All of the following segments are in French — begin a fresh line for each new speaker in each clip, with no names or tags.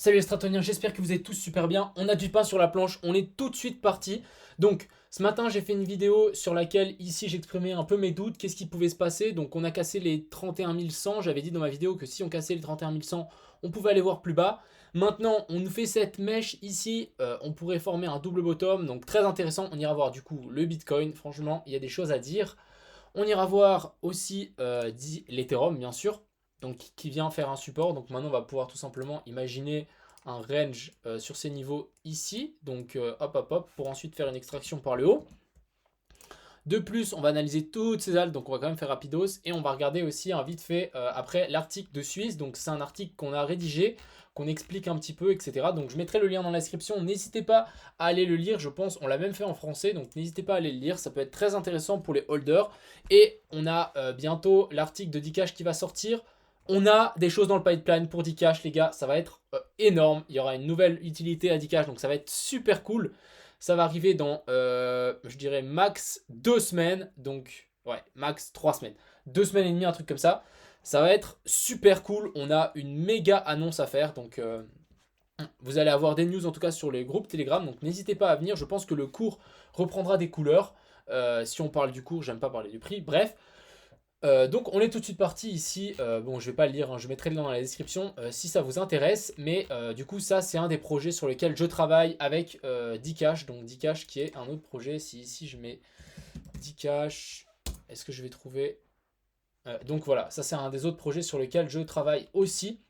Salut les stratoniens, j'espère que vous êtes tous super bien. On a du pain sur la planche, on est tout de suite parti. Donc ce matin j'ai fait une vidéo sur laquelle ici j'exprimais un peu mes doutes, qu'est-ce qui pouvait se passer. Donc on a cassé les 31 100, j'avais dit dans ma vidéo que si on cassait les 31 100, on pouvait aller voir plus bas. Maintenant on nous fait cette mèche ici, on pourrait former un double bottom, donc très intéressant. On ira voir du coup le Bitcoin, franchement il y a des choses à dire. On ira voir aussi l'Ethereum, bien sûr, donc qui vient faire un support. Donc maintenant, on va pouvoir tout simplement imaginer un range sur ces niveaux ici. Donc hop, hop, hop, pour ensuite faire une extraction par le haut. De plus, on va analyser toutes ces alts, donc on va quand même faire rapidos. Et on va regarder aussi un vite fait après l'article de Suisse. Donc c'est un article qu'on a rédigé, qu'on explique un petit peu, etc. Donc je mettrai le lien dans la description. N'hésitez pas à aller le lire, je pense. On l'a même fait en français, donc n'hésitez pas à aller le lire. Ça peut être très intéressant pour les holders. Et on a bientôt l'article de Dcash qui va sortir. On a des choses dans le pipeline pour Dcash, les gars. Ça va être énorme. Il y aura une nouvelle utilité à Dcash, donc ça va être super cool. Ça va arriver dans, je dirais, max 2 semaines. Donc, ouais, max 3 semaines. 2 semaines et demie, un truc comme ça. Ça va être super cool. On a une méga annonce à faire. Donc, vous allez avoir des news en tout cas sur les groupes Telegram. Donc, n'hésitez pas à venir. Je pense que le cours reprendra des couleurs. Si on parle du cours, j'aime pas parler du prix. Bref. Donc on est tout de suite parti ici, bon je vais pas le lire, hein, je mettrai le lien dans la description si ça vous intéresse, mais du coup ça c'est un des projets sur lesquels je travaille avec Dcash, donc Dcash qui est un autre projet. Si ici je mets Dcash, est-ce que je vais trouver donc voilà, ça c'est un des autres projets sur lesquels je travaille aussi.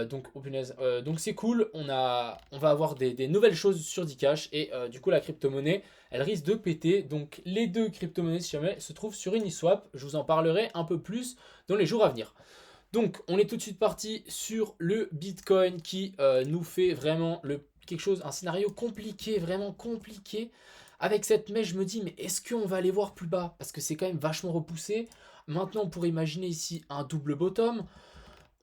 Donc, oh punaise. Donc c'est cool, on va avoir des nouvelles choses sur Dcash et du coup la crypto-monnaie elle risque de péter. Donc les deux crypto-monnaies si jamais se trouvent sur Uniswap, je vous en parlerai un peu plus dans les jours à venir. Donc on est tout de suite parti sur le Bitcoin qui nous fait vraiment quelque chose, un scénario compliqué, vraiment compliqué. Avec cette mèche je me dis mais est-ce qu'on va aller voir plus bas? Parce que c'est quand même vachement repoussé. Maintenant on pourrait imaginer ici un double bottom.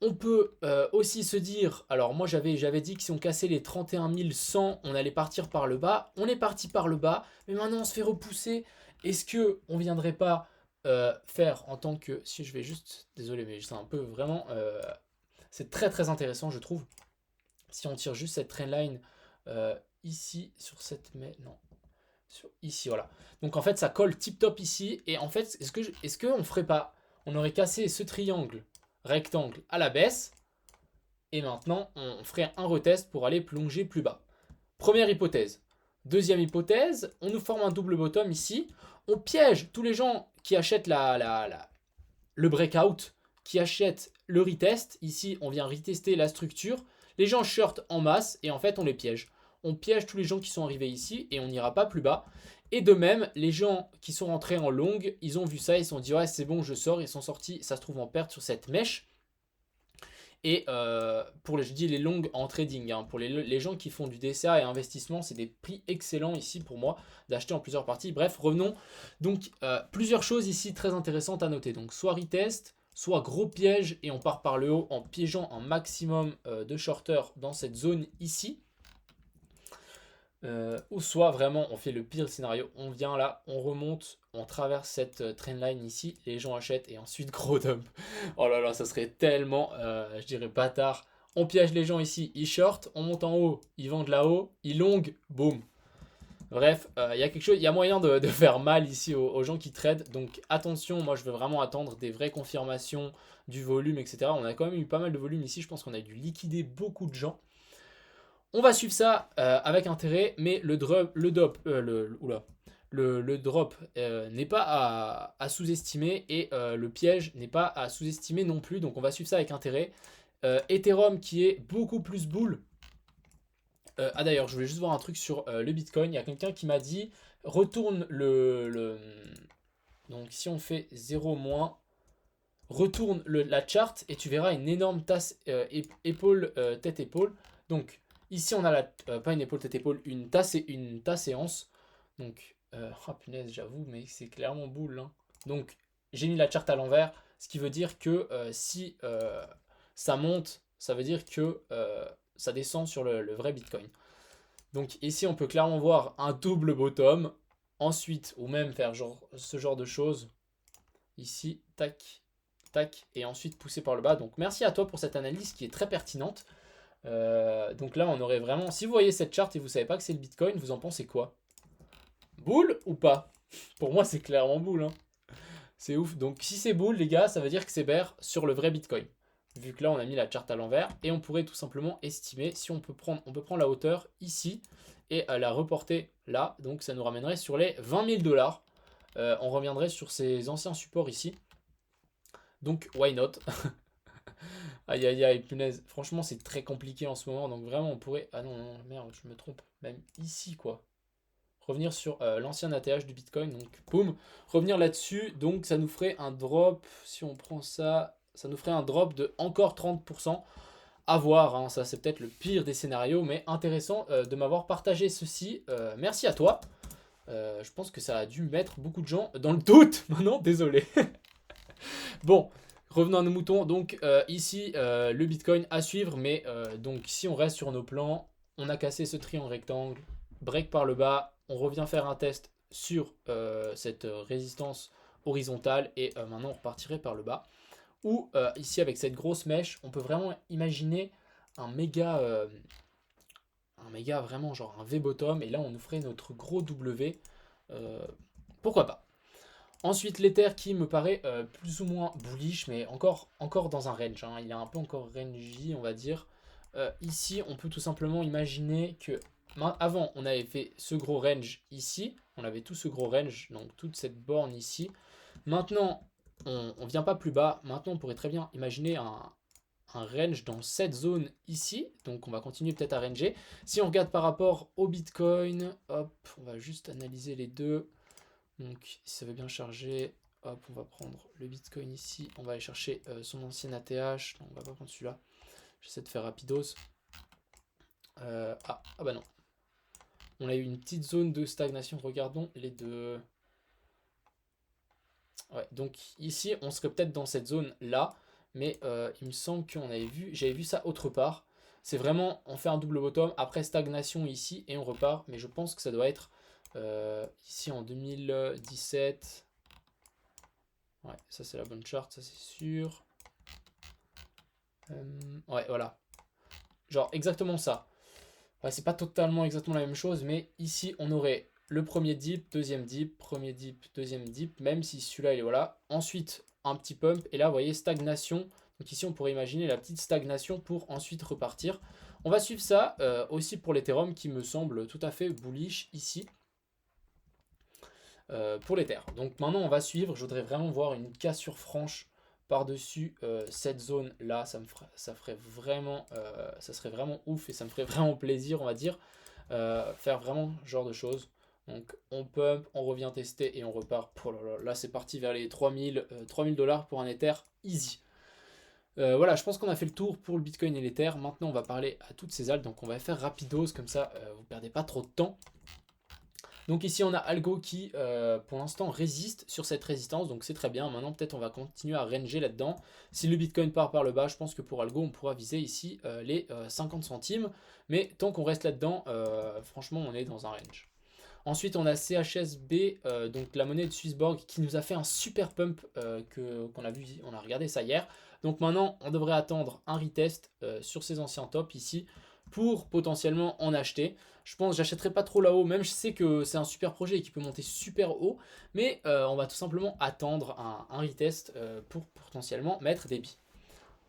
On peut aussi se dire, alors moi j'avais dit que si on cassait les 31 100, on allait partir par le bas. On est parti par le bas, mais maintenant on se fait repousser. Est-ce que on viendrait pas faire en tant que, si je vais juste, désolé mais c'est un peu vraiment, c'est très très intéressant je trouve. Si on tire juste cette trendline ici sur cette, mais non, ici voilà. Donc en fait ça colle tip top ici et en fait est-ce que on ferait pas, on aurait cassé ce triangle rectangle à la baisse. Et maintenant, on ferait un retest pour aller plonger plus bas. Première hypothèse. Deuxième hypothèse, on nous forme un double bottom ici. On piège tous les gens qui achètent le breakout, qui achètent le retest. Ici, on vient retester la structure. Les gens short en masse et en fait, on les piège. On piège tous les gens qui sont arrivés ici et on n'ira pas plus bas. Et de même, les gens qui sont rentrés en long, ils ont vu ça, ils se sont dit ouais c'est bon je sors, ils sont sortis, ça se trouve en perte sur cette mèche. Et pour je dis les longues en trading, hein, pour les gens qui font du DCA et investissement, c'est des prix excellents ici pour moi d'acheter en plusieurs parties. Bref, revenons. Donc plusieurs choses ici très intéressantes à noter. Donc soit retest, soit gros piège et on part par le haut en piégeant un maximum de shorters dans cette zone ici. Ou soit vraiment on fait le pire scénario, on vient là, on remonte, on traverse cette trendline ici, les gens achètent et ensuite gros dump. Oh là là, ça serait tellement, je dirais bâtard. On piège les gens ici, ils short, on monte en haut, ils vendent là-haut, ils long, boum. Bref, il y a quelque chose, il y a moyen de faire mal ici aux gens qui tradent. Donc attention, moi je veux vraiment attendre des vraies confirmations du volume, etc. On a quand même eu pas mal de volume ici, je pense qu'on a dû liquider beaucoup de gens. On va suivre ça avec intérêt, mais le drop, le drop n'est pas à sous-estimer et le piège n'est pas à sous-estimer non plus. Donc on va suivre ça avec intérêt. Ethereum qui est beaucoup plus bull. Ah d'ailleurs, je voulais juste voir un truc sur le Bitcoin. Il y a quelqu'un qui m'a dit retourne donc si on fait 0 moins, retourne la chart et tu verras une énorme tasse épaule, tête-épaule. Donc ici on a pas une épaule, tête-épaule, une tasse et une tasse séance. Donc, oh punaise, j'avoue, mais c'est clairement boule, hein. Donc j'ai mis la chart à l'envers, ce qui veut dire que si ça monte, ça veut dire que ça descend sur le vrai Bitcoin. Donc ici on peut clairement voir un double bottom. Ensuite, ou même faire ce genre de choses. Ici, tac, tac, et ensuite pousser par le bas. Donc merci à toi pour cette analyse qui est très pertinente. Donc là, on aurait vraiment... Si vous voyez cette charte et vous savez pas que c'est le Bitcoin, vous en pensez quoi? Boule ou pas? Pour moi, c'est clairement boule, hein. C'est ouf. Donc si c'est boule, les gars, ça veut dire que c'est bear sur le vrai Bitcoin. Vu que là, on a mis la charte à l'envers. Et on pourrait tout simplement estimer, si on peut prendre la hauteur ici et la reporter là. Donc ça nous ramènerait sur les 20 000 $. On reviendrait sur ces anciens supports ici. Donc, why not? Aïe, aïe, aïe, punaise. Franchement, c'est très compliqué en ce moment. Donc vraiment, on pourrait... Ah non, non, merde, je me trompe. Même ici, quoi. Revenir sur l'ancien ATH du Bitcoin. Donc, boum. Revenir là-dessus. Donc, ça nous ferait un drop. Si on prend ça, ça nous ferait un drop de encore 30%. À voir, hein. Ça, c'est peut-être le pire des scénarios. Mais intéressant de m'avoir partagé ceci. Merci à toi. Je pense que ça a dû mettre beaucoup de gens dans le doute. Maintenant, désolé. Bon, revenons à nos moutons. Donc ici, le Bitcoin à suivre. Mais donc si on reste sur nos plans, on a cassé ce triangle rectangle. Break par le bas. On revient faire un test sur cette résistance horizontale. Et maintenant, on repartirait par le bas. Ou ici, avec cette grosse mèche, on peut vraiment imaginer un méga vraiment genre un V-bottom. Et là, on nous ferait notre gros W. Pourquoi pas? Ensuite, l'Ether qui me paraît plus ou moins bullish, mais encore dans un range, hein. Il est un peu encore rangy, on va dire. Ici, on peut tout simplement imaginer que avant, on avait fait ce gros range ici. On avait tout ce gros range, donc toute cette borne ici. Maintenant, on ne vient pas plus bas. Maintenant, on pourrait très bien imaginer un range dans cette zone ici. Donc, on va continuer peut-être à ranger. Si on regarde par rapport au Bitcoin, hop, on va juste analyser les deux. Donc, si ça veut bien charger, hop, on va prendre le Bitcoin ici. On va aller chercher son ancien ATH. Non, on va pas prendre celui-là. J'essaie de faire rapidos. Ah bah non. On a eu une petite zone de stagnation. Regardons les deux. Ouais, donc ici, on serait peut-être dans cette zone-là. Mais il me semble qu'on avait vu, j'avais vu ça autre part. C'est vraiment, on fait un double bottom, après stagnation ici, et on repart. Mais je pense que ça doit être ici en 2017. Ouais, ça c'est la bonne charte, ça c'est sûr. Ouais, voilà. Genre exactement ça. Ouais, c'est pas totalement exactement la même chose, mais ici on aurait le premier dip, deuxième dip, premier dip, deuxième dip, même si celui-là il est voilà. Ensuite un petit pump, et là vous voyez stagnation. Donc ici on pourrait imaginer la petite stagnation pour ensuite repartir. On va suivre ça aussi pour l'Ethereum qui me semble tout à fait bullish ici. Pour l'Ether. Donc maintenant on va suivre, je voudrais vraiment voir une cassure franche par-dessus cette zone là, ça serait vraiment ouf et ça me ferait vraiment plaisir on va dire, faire vraiment ce genre de choses. Donc on pump, on revient tester et on repart. Oh là c'est parti vers les 3000 $ pour un Ether easy. Voilà, je pense qu'on a fait le tour pour le Bitcoin et l'Ether. Maintenant on va parler à toutes ces alts, donc on va faire rapidos comme ça vous perdez pas trop de temps. Donc ici on a Algo qui pour l'instant résiste sur cette résistance, donc c'est très bien. Maintenant peut-être on va continuer à ranger là-dedans. Si le Bitcoin part par le bas, je pense que pour Algo on pourra viser ici les 50 centimes. Mais tant qu'on reste là-dedans, franchement on est dans un range. Ensuite on a CHSB, donc la monnaie de Swissborg qui nous a fait un super pump qu'on a vu, on a regardé ça hier. Donc maintenant on devrait attendre un retest sur ces anciens tops ici pour potentiellement en acheter. Je pense que j'achèterai pas trop là-haut, même je sais que c'est un super projet et qui peut monter super haut, mais on va tout simplement attendre un retest pour potentiellement mettre des billes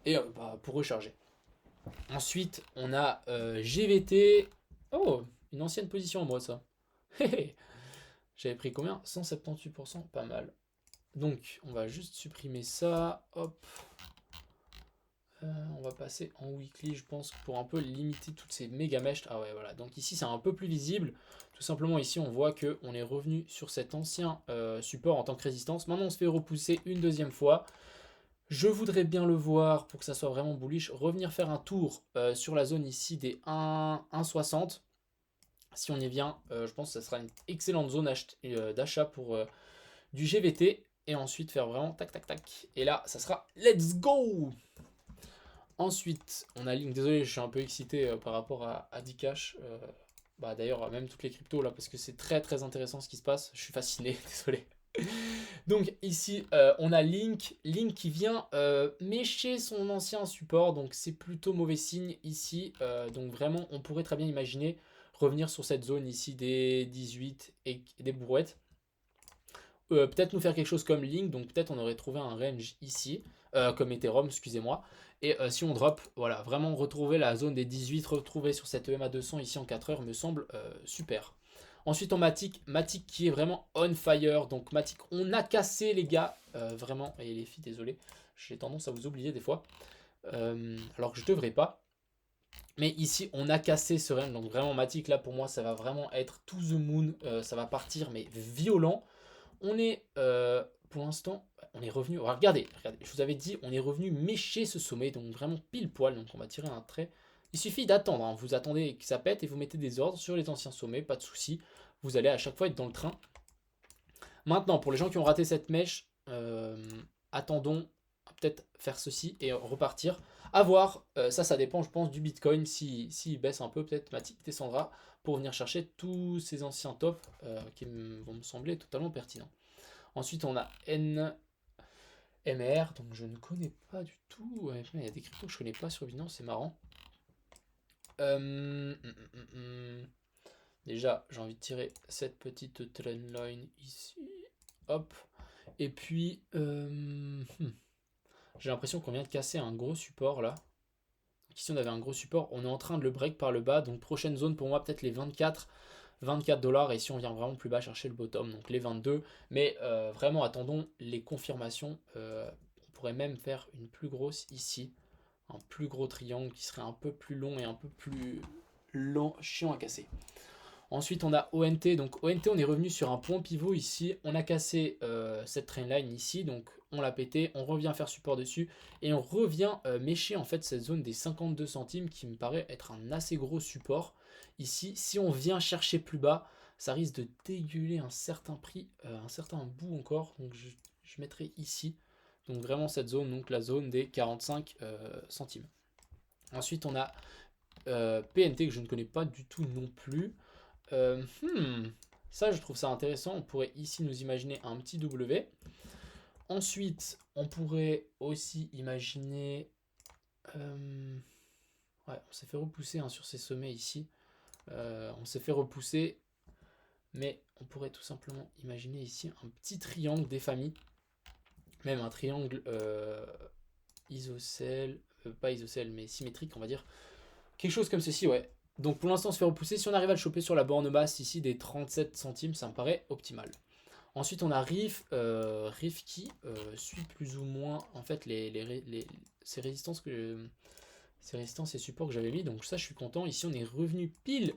et pour recharger. Ensuite, on a GVT. Oh, une ancienne position en moi ça. J'avais pris combien? 178%, pas mal. Donc, on va juste supprimer ça. Hop. On va passer en weekly, je pense, pour un peu limiter toutes ces méga mèches. Ah ouais, voilà. Donc ici, c'est un peu plus visible. Tout simplement, ici, on voit qu'on est revenu sur cet ancien support en tant que résistance. Maintenant, on se fait repousser une deuxième fois. Je voudrais bien le voir pour que ça soit vraiment bullish. Revenir faire un tour sur la zone ici des 1,60. Si on y vient, je pense que ça sera une excellente zone d'achat pour du GVT. Et ensuite, faire vraiment tac, tac, tac. Et là, ça sera let's go! Ensuite, on a Link. Désolé, je suis un peu excité par rapport à Dcash. D'ailleurs, même toutes les cryptos là, parce que c'est très très intéressant ce qui se passe. Je suis fasciné, désolé. Donc ici, on a Link. Link qui vient mécher son ancien support. Donc c'est plutôt mauvais signe ici. Donc vraiment, on pourrait très bien imaginer revenir sur cette zone ici des 18 et des brouettes. Peut-être nous faire quelque chose comme Link. Donc peut-être on aurait trouvé un range ici. Comme Ethereum, excusez-moi. Et si on drop, voilà, vraiment retrouver la zone des 18, retrouver sur cette EMA 200 ici en 4 heures me semble super. Ensuite en Matic, Matic qui est vraiment on fire. Donc Matic, on a cassé les gars, vraiment, et les filles, désolé, j'ai tendance à vous oublier des fois, alors que je devrais pas. Mais ici, on a cassé ce range, donc vraiment Matic, là pour moi, ça va vraiment être to the moon, ça va partir, mais violent. On est, pour l'instant, on est revenu, alors, regardez, je vous avais dit, on est revenu mécher ce sommet, donc vraiment pile poil, donc on va tirer un trait. Il suffit d'attendre, hein. Vous attendez que ça pète et vous mettez des ordres sur les anciens sommets, pas de souci. Vous allez à chaque fois être dans le train. Maintenant, pour les gens qui ont raté cette mèche, attendons, peut-être faire ceci et repartir. À voir, ça dépend, je pense, du Bitcoin. S'il baisse un peu, peut-être Matic descendra pour venir chercher tous ces anciens tops qui vont me sembler totalement pertinents. Ensuite, on a NMR, donc je ne connais pas du tout. Il y a des cryptos que je ne connais pas sur Binance, c'est marrant. Déjà, j'ai envie de tirer cette petite trendline ici. Hop. Et puis, j'ai l'impression qu'on vient de casser un gros support là. Donc ici, on avait un gros support. On est en train de le break par le bas. Donc, prochaine zone pour moi, peut-être les 24 $. Et si on vient vraiment plus bas chercher le bottom, donc les 22. Mais vraiment, attendons les confirmations. On pourrait même faire une plus grosse ici. Un plus gros triangle qui serait un peu plus long et un peu plus lent, chiant à casser. Ensuite, on a ONT. Donc, ONT, on est revenu sur un point pivot ici. On a cassé cette trendline ici. Donc, on l'a pété. On revient faire support dessus. Et on revient mécher en fait cette zone des 52 centimes qui me paraît être un assez gros support. Ici, si on vient chercher plus bas, ça risque de dégueuler un certain prix, un certain bout encore. Donc, je mettrai ici. Donc, vraiment cette zone, donc la zone des 45 centimes. Ensuite, on a PNT que je ne connais pas du tout non plus. Ça, je trouve ça intéressant. On pourrait ici nous imaginer un petit W. Ensuite, on pourrait aussi imaginer... ouais, on s'est fait repousser hein, sur ces sommets ici. On s'est fait repousser. Mais on pourrait tout simplement imaginer ici un petit triangle des familles. Même un triangle isocèle. Pas isocèle, mais symétrique, on va dire. Quelque chose comme ceci, ouais. Donc pour l'instant, on se fait repousser. Si on arrive à le choper sur la borne basse ici des 37 centimes, ça me paraît optimal. Ensuite, on a Riff. Riff qui suit plus ou moins en fait ces résistances et supports que j'avais mis. Donc ça, je suis content. Ici, on est revenu pile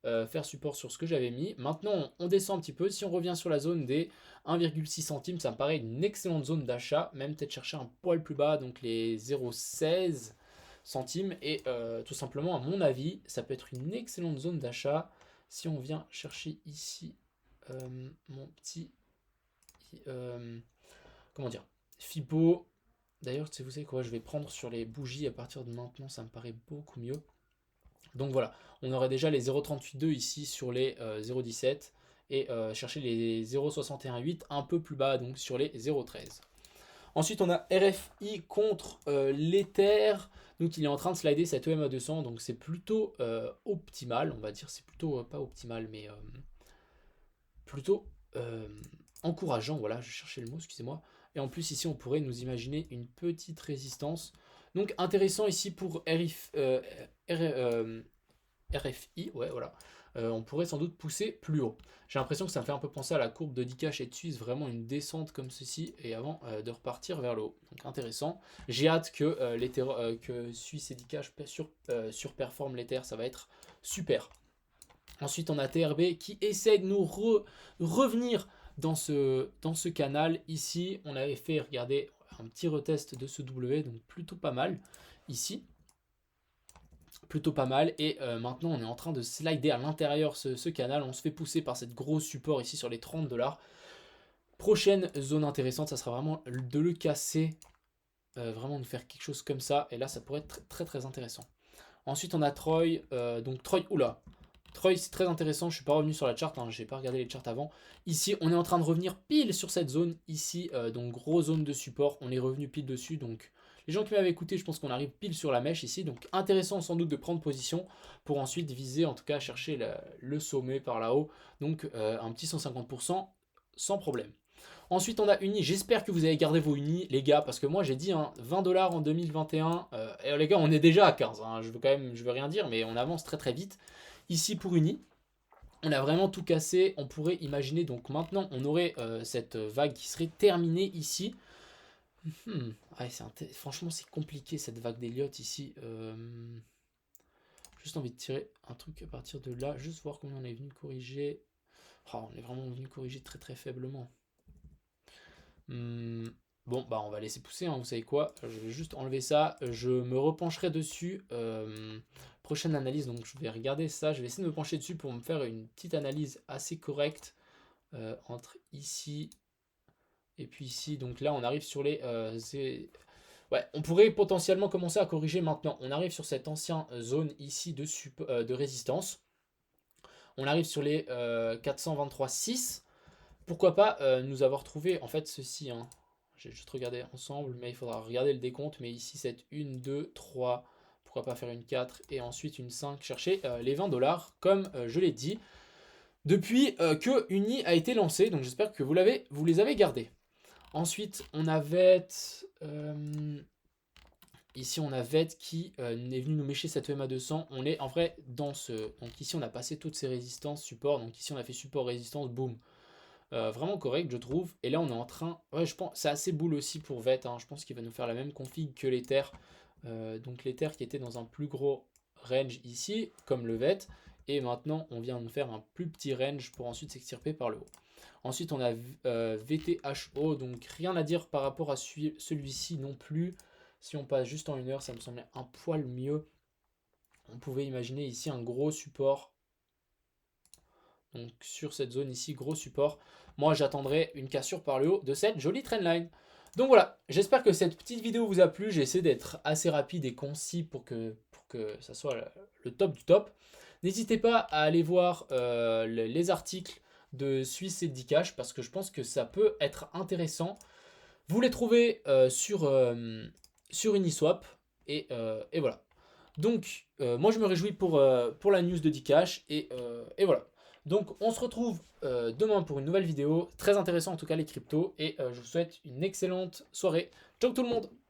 faire support sur ce que j'avais mis. Maintenant, on descend un petit peu. Si on revient sur la zone des 1,6 centimes, ça me paraît une excellente zone d'achat. Même peut-être chercher un poil plus bas, donc les 0,16 centimes. Et tout simplement, à mon avis, ça peut être une excellente zone d'achat. Si on vient chercher ici mon petit... comment dire, Fibo. D'ailleurs, vous savez quoi, je vais prendre sur les bougies à partir de maintenant, ça me paraît beaucoup mieux. Donc voilà, on aurait déjà les 0,382 ici sur les 0,17 et chercher les 0,618 un peu plus bas, donc sur les 0,13. Ensuite, on a RFI contre l'Ether. Donc, il est en train de slider cette EMA 200. Donc, c'est plutôt optimal. On va dire, c'est plutôt pas optimal, mais plutôt encourageant. Voilà, je cherchais le mot, excusez-moi. Et en plus, ici, on pourrait nous imaginer une petite résistance. Donc, intéressant ici pour RFI. Ouais, voilà. On pourrait sans doute pousser plus haut. J'ai l'impression que ça me fait un peu penser à la courbe de Dcash et de Suisse, vraiment une descente comme ceci, et avant de repartir vers le haut. Donc intéressant. J'ai hâte que Suisse et Dcash surperforment l'Ether, ça va être super. Ensuite, on a TRB qui essaie de nous revenir dans ce canal. Ici, on avait fait, regardez, un petit retest de ce W, donc plutôt pas mal. Ici, plutôt pas mal. Et maintenant, on est en train de slider à l'intérieur ce canal. On se fait pousser par cette grosse support ici sur les 30 $. Prochaine zone intéressante, ça sera vraiment de le casser. Vraiment de faire quelque chose comme ça. Et là, ça pourrait être très très intéressant. Ensuite, on a Troy. Donc Troy, oula. Troy, c'est très intéressant. Je suis pas revenu sur la chart, hein, j'ai pas regardé les charts avant. Ici, on est en train de revenir pile sur cette zone. Ici, donc grosse zone de support. On est revenu pile dessus. Donc, les gens qui m'avaient écouté, je pense qu'on arrive pile sur la mèche ici. Donc, intéressant sans doute de prendre position pour ensuite viser, en tout cas, chercher le sommet par là-haut. Donc, un petit 150% sans problème. Ensuite, on a Uni. J'espère que vous avez gardé vos Uni, les gars, parce que moi, j'ai dit hein, 20 dollars en 2021. Et les gars, on est déjà à 15. Hein, je veux rien dire, mais on avance très très vite. Ici pour Uni, on a vraiment tout cassé. On pourrait imaginer, donc maintenant, on aurait cette vague qui serait terminée ici. Ouais, franchement, c'est compliqué cette vague d'Elliott ici. Juste envie de tirer un truc à partir de là. Juste voir combien on est venu corriger. Oh, on est vraiment venu corriger très très faiblement. Bon, bah on va laisser pousser, hein, vous savez quoi, je vais juste enlever ça, je me repencherai dessus, prochaine analyse, donc je vais regarder ça, je vais essayer de me pencher dessus pour me faire une petite analyse assez correcte, entre ici et puis ici, donc là on arrive sur les... ouais, on pourrait potentiellement commencer à corriger maintenant, on arrive sur cette ancienne zone ici de résistance, on arrive sur les 423,6, pourquoi pas nous avoir trouvé en fait ceci, hein. J'ai juste regardé ensemble, mais il faudra regarder le décompte. Mais ici, c'est 1, 2, 3. Pourquoi pas faire une 4 et ensuite une 5. Chercher les 20 dollars, comme je l'ai dit, depuis que Uni a été lancé. Donc j'espère que vous les avez gardés. Ensuite, on a VET. Ici, on a VET qui est venu nous mécher cette EMA 200. On est en vrai dans ce... Donc ici, on a passé toutes ces résistances, support. Donc ici, on a fait support, résistance, boum. Vraiment correct je trouve, et là on est en train, ouais je pense, c'est assez boule aussi pour VET, hein. Je pense qu'il va nous faire la même config que l'Ether, donc l'Ether qui était dans un plus gros range ici, comme le VET, et maintenant on vient de faire un plus petit range pour ensuite s'extirper par le haut. Ensuite on a VTHO, donc rien à dire par rapport à celui-ci non plus, si on passe juste en 1 heure ça me semblait un poil mieux, on pouvait imaginer ici un gros support. Donc sur cette zone ici, gros support. Moi, j'attendrai une cassure par le haut de cette jolie trendline. Donc voilà, j'espère que cette petite vidéo vous a plu. J'ai essayé d'être assez rapide et concis pour que ça soit le top du top. N'hésitez pas à aller voir les articles de Swiss et Dcash parce que je pense que ça peut être intéressant. Vous les trouvez sur Uniswap et voilà. Donc, moi je me réjouis pour la news de Dcash et voilà. Donc, on se retrouve demain pour une nouvelle vidéo. Très intéressant en tout cas les cryptos. Et je vous souhaite une excellente soirée. Ciao tout le monde!